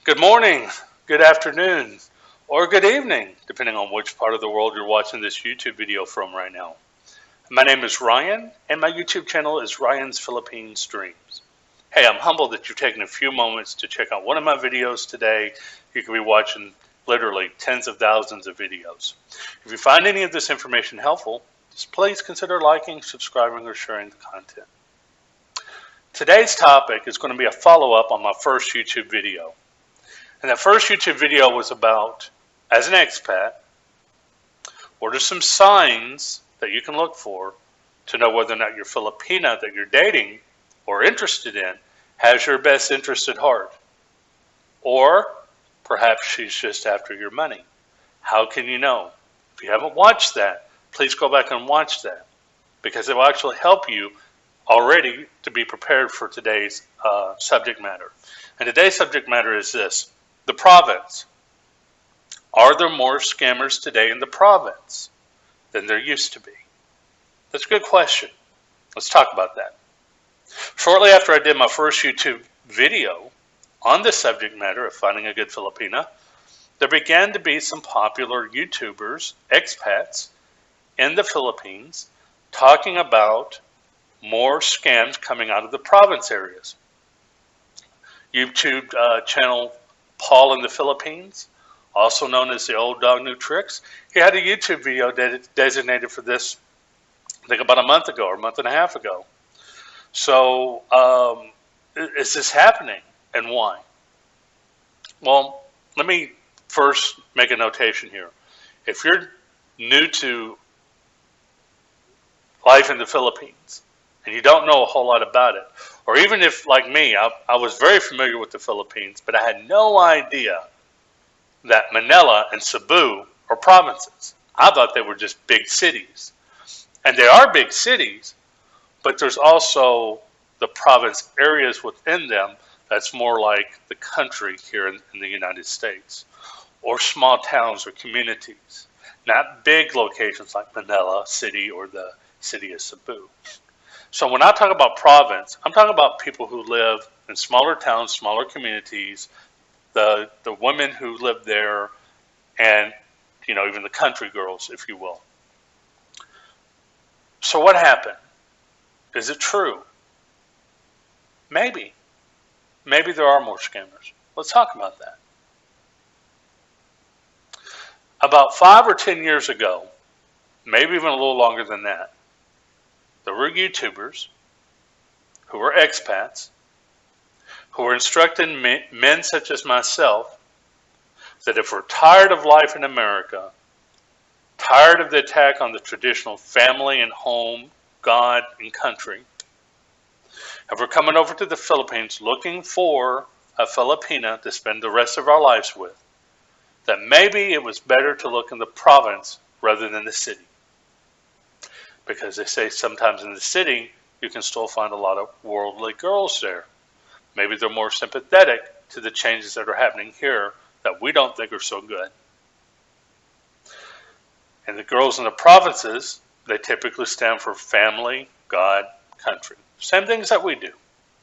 Good morning, good afternoon, or good evening, depending on which part of the world you're watching this YouTube video from right now. My name is Ryan, and my YouTube channel is Ryan's Philippine Streams. Hey, I'm humbled that you've taken a few moments to check out one of my videos today. You could be watching literally tens of thousands of videos. If you find any of this information helpful, just please consider liking, subscribing, or sharing the content. Today's topic is going to be a follow-up on my first YouTube video. And that first YouTube video was about, as an expat, what are some signs that you can look for to know whether or not your Filipina that you're dating or interested in has your best interest at heart. Or perhaps she's just after your money. How can you know? If you haven't watched that, please go back and watch that, because it will actually help you already to be prepared for today's subject matter. And today's subject matter is this: the province. Are there more scammers today in the province than there used to be? That's a good question. Let's talk about that. Shortly after I did my first YouTube video on the subject matter of finding a good Filipina, there began to be some popular YouTubers, expats in the Philippines, talking about more scams coming out of the province areas. YouTube channel Paul in the Philippines, also known as the Old Dog New Tricks. He had a YouTube video designated for this, I think about a month ago or a month and a half ago. So, is this happening, and why? Well, let me first make a notation here. If you're new to life in the Philippines and you don't know a whole lot about it, or even if, like me, I was very familiar with the Philippines, but I had no idea that Manila and Cebu are provinces. I thought they were just big cities. And they are big cities, but there's also the province areas within them that's more like the country here in the United States, or small towns or communities, not big locations like Manila City or the city of Cebu. So when I talk about province, I'm talking about people who live in smaller towns, smaller communities, the women who live there, and even the country girls, if you will. So what happened? Is it true? Maybe. Maybe there are more scammers. Let's talk about that. About 5 or 10 years ago, maybe even a little longer than that, there were YouTubers who were expats who were instructing men such as myself that if we're tired of life in America, tired of the attack on the traditional family and home, God and country, if we're coming over to the Philippines looking for a Filipina to spend the rest of our lives with, that maybe it was better to look in the province rather than the city. Because they say sometimes in the city, you can still find a lot of worldly girls there. Maybe they're more sympathetic to the changes that are happening here that we don't think are so good. And the girls in the provinces, they typically stand for family, God, country. Same things that we do.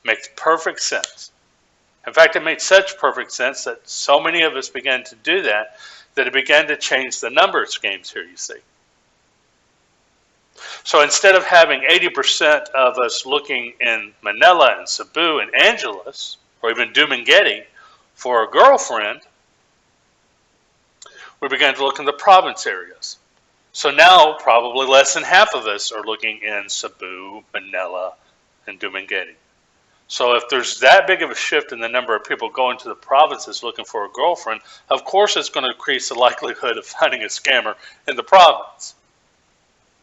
Makes perfect sense. In fact, it made such perfect sense that so many of us began to do that it began to change the number of schemes here, you see. So instead of having 80% of us looking in Manila and Cebu and Angeles, or even Dumaguete, for a girlfriend, we began to look in the province areas. So now probably less than half of us are looking in Cebu, Manila, and Dumaguete. So if there's that big of a shift in the number of people going to the provinces looking for a girlfriend, of course it's going to increase the likelihood of finding a scammer in the province.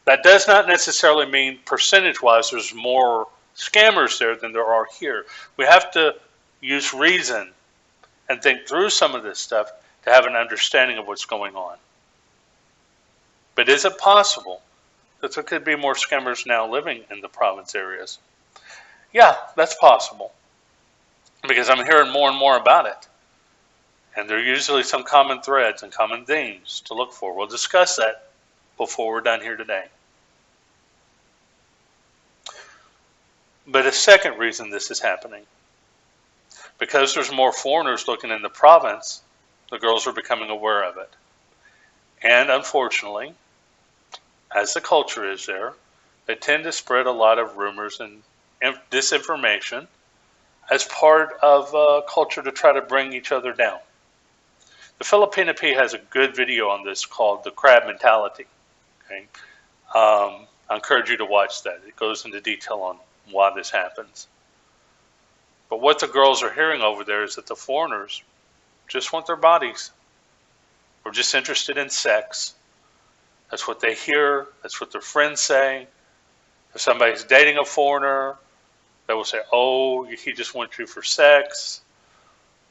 That does not necessarily mean percentage-wise there's more scammers there than there are here. We have to use reason and think through some of this stuff to have an understanding of what's going on. But is it possible that there could be more scammers now living in the province areas? Yeah, that's possible, because I'm hearing more and more about it. And there are usually some common threads and common themes to look for. We'll discuss that before we're done here today. But a second reason this is happening. Because there's more foreigners looking in the province, the girls are becoming aware of it. And unfortunately, as the culture is there, they tend to spread a lot of rumors and disinformation as part of culture to try to bring each other down. The Filipina P has a good video on this called The Crab Mentality. Okay? I encourage you to watch that. It goes into detail on why this happens. But what the girls are hearing over there is that the foreigners just want their bodies. We're just interested in sex. That's what they hear. That's what their friends say. If somebody's dating a foreigner, they will say, oh, he just wants you for sex.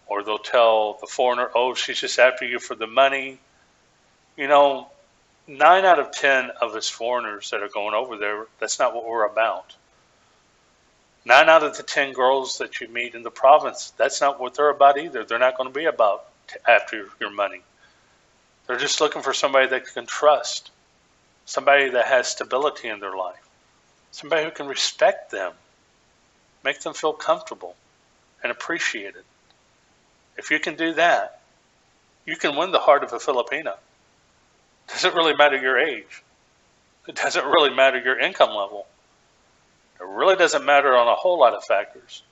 Or they'll tell the foreigner, oh, she's just after you for the money. You know, 9 out of 10 of us foreigners that are going over there, that's not what we're about. 9 out of the 10 girls that you meet in the province, that's not what they're about either. They're not going to be about after your money. They're just looking for somebody that can trust, somebody that has stability in their life, somebody who can respect them, make them feel comfortable and appreciated. If you can do that, you can win the heart of a Filipina. It doesn't really matter your age. It doesn't really matter your income level. It really doesn't matter on a whole lot of factors.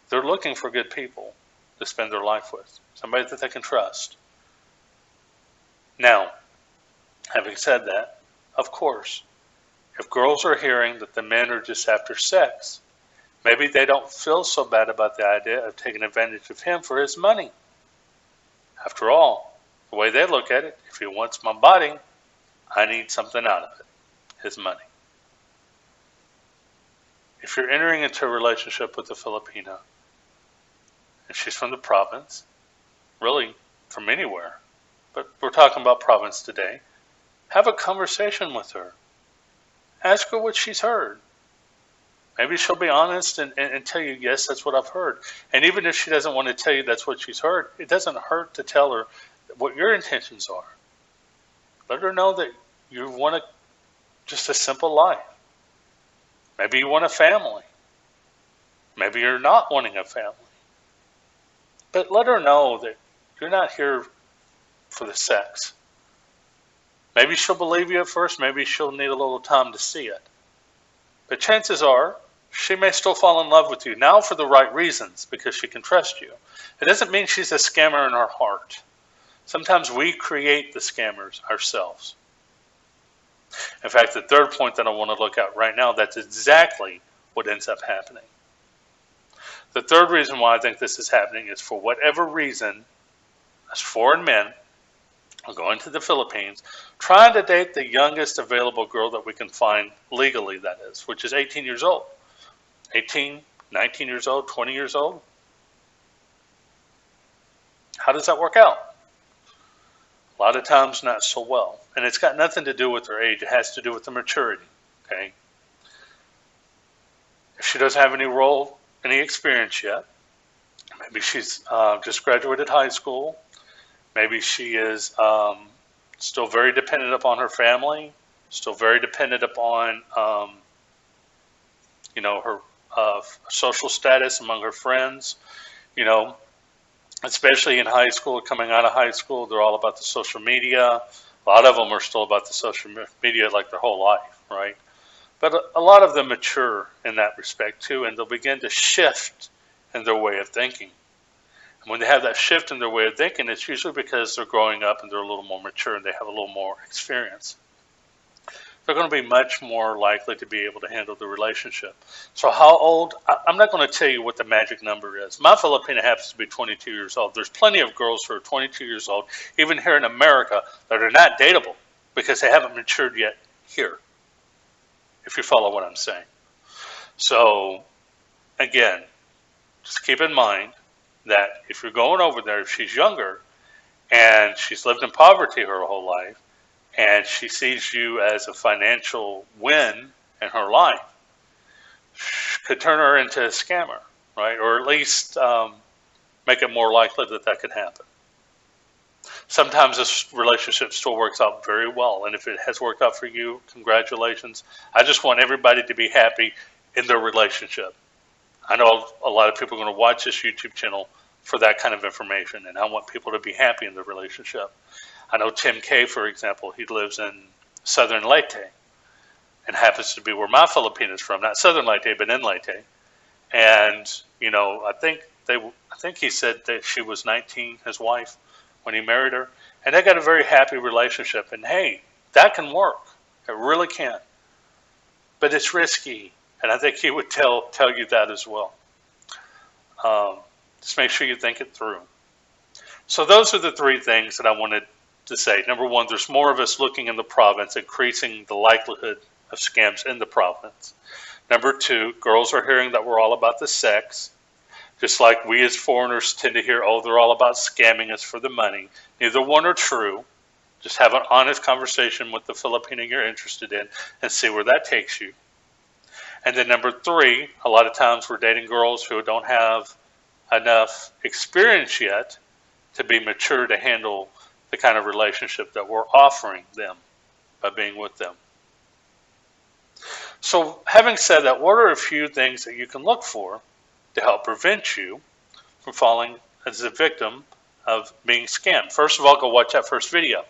They're looking for good people to spend their life with, somebody that they can trust. Now, having said that, of course, if girls are hearing that the men are just after sex, maybe they don't feel so bad about the idea of taking advantage of him for his money. After all, the way they look at it, if he wants my body, I need something out of it, his money. If you're entering into a relationship with a Filipina, and she's from the province, really from anywhere, but we're talking about province today, have a conversation with her. Ask her what she's heard. Maybe she'll be honest and tell you, yes, that's what I've heard. And even if she doesn't want to tell you that's what she's heard, it doesn't hurt to tell her what your intentions are. Let her know that you want just a simple life. Maybe you want a family. Maybe you're not wanting a family. But let her know that you're not here for the sex. Maybe she'll believe you at first. Maybe she'll need a little time to see it. But chances are, she may still fall in love with you now for the right reasons because she can trust you. It doesn't mean she's a scammer in her heart. Sometimes we create the scammers ourselves. In fact, the third point that I want to look at right now, that's exactly what ends up happening. The third reason why I think this is happening is for whatever reason, as foreign men are going to the Philippines, trying to date the youngest available girl that we can find legally, that is, which is 18 years old. 18, 19 years old, 20 years old. How does that work out? A lot of times not so well. And it's got nothing to do with her age. It has to do with the maturity. Okay? If she doesn't have any experience yet, maybe she's just graduated high school. Maybe she is still very dependent upon her family, still very dependent upon her social status among her friends. Especially in high school, coming out of high school, they're all about the social media. A lot of them are still about the social media like their whole life, right? But a lot of them mature in that respect too, and they'll begin to shift in their way of thinking. And when they have that shift in their way of thinking, it's usually because they're growing up and they're a little more mature and they have a little more experience. They're going to be much more likely to be able to handle the relationship. So how old? I'm not going to tell you what the magic number is. My Filipina happens to be 22 years old. There's plenty of girls who are 22 years old, even here in America, that are not dateable because they haven't matured yet here, if you follow what I'm saying. So, again, just keep in mind that if you're going over there, if she's younger and she's lived in poverty her whole life, and she sees you as a financial win in her life, could turn her into a scammer, right? Or at least make it more likely that that could happen. Sometimes this relationship still works out very well, and if it has worked out for you, congratulations. I just want everybody to be happy in their relationship. I know a lot of people are going to watch this YouTube channel for that kind of information, and I want people to be happy in the relationship. I know Tim K, for example, he lives in Southern Leyte, and happens to be where my Filipina is from, not Southern Leyte, but in Leyte. And I think he said that she was 19, his wife, when he married her, and they got a very happy relationship. And hey, that can work. It really can. But it's risky, and I think he would tell you that as well. Just make sure you think it through. So those are the three things that I wanted to say. Number one, there's more of us looking in the province, increasing the likelihood of scams in the province. Number two, girls are hearing that we're all about the sex, just like we as foreigners tend to hear, oh, they're all about scamming us for the money. Neither one are true. Just have an honest conversation with the Filipina you're interested in and see where that takes you. And then number three, a lot of times we're dating girls who don't have enough experience yet to be mature to handle the kind of relationship that we're offering them by being with them. So having said that, what are a few things that you can look for to help prevent you from falling as a victim of being scammed? First of all, go watch that first video.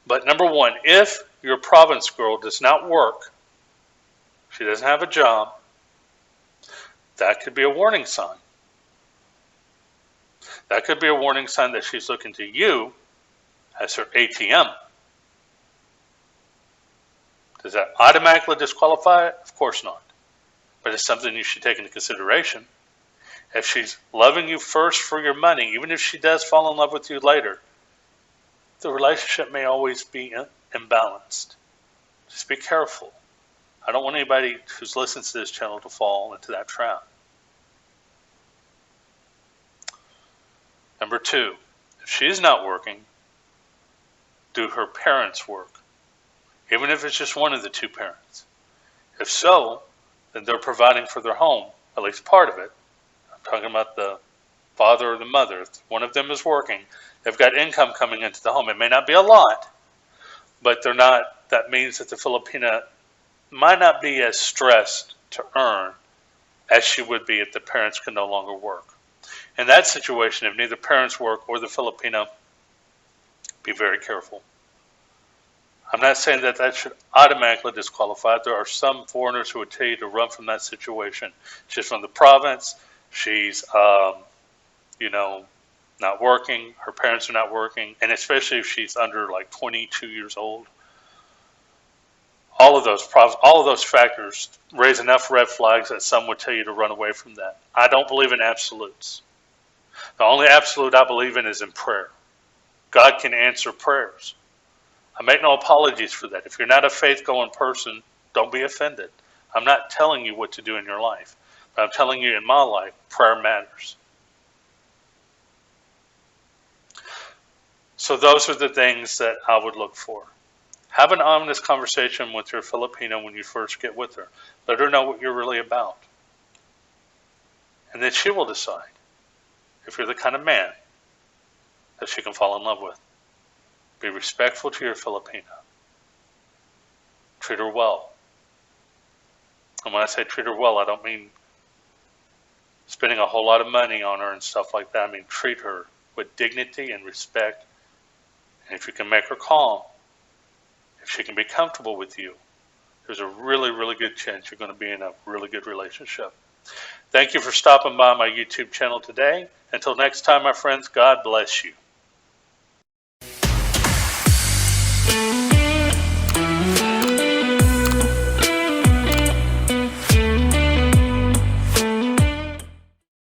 But number one, if your province girl does not work, she doesn't have a job, that could be a warning sign. That could be a warning sign that she's looking to you as her ATM. Does that automatically disqualify it? Of course not. But it's something you should take into consideration. If she's loving you first for your money, even if she does fall in love with you later, the relationship may always be imbalanced. Just be careful. I don't want anybody who's listening to this channel to fall into that trap. Number two, if she's not working, do her parents work? Even if it's just one of the two parents. If so, then they're providing for their home, at least part of it. I'm talking about the father or the mother. If one of them is working, they've got income coming into the home. It may not be a lot, but they're not. That means that the Filipina might not be as stressed to earn as she would be if the parents could no longer work. In that situation, if neither parents work or the Filipina, be very careful. I'm not saying that that should automatically disqualify. There are some foreigners who would tell you to run from that situation. She's from the province. She's, not working. Her parents are not working. And especially if she's under like 22 years old. All of those factors raise enough red flags that some would tell you to run away from that. I don't believe in absolutes. The only absolute I believe in is in prayer. God can answer prayers. I make no apologies for that. If you're not a faith-going person, don't be offended. I'm not telling you what to do in your life, but I'm telling you in my life, prayer matters. So those are the things that I would look for. Have an honest conversation with your Filipina when you first get with her. Let her know what you're really about. And then she will decide if you're the kind of man that she can fall in love with. Be respectful to your Filipina. Treat her well. And when I say treat her well, I don't mean spending a whole lot of money on her and stuff like that. I mean treat her with dignity and respect. And if you can make her calm, if she can be comfortable with you, there's a really, really good chance you're going to be in a really good relationship. Thank you for stopping by my YouTube channel today. Until next time, my friends, God bless you.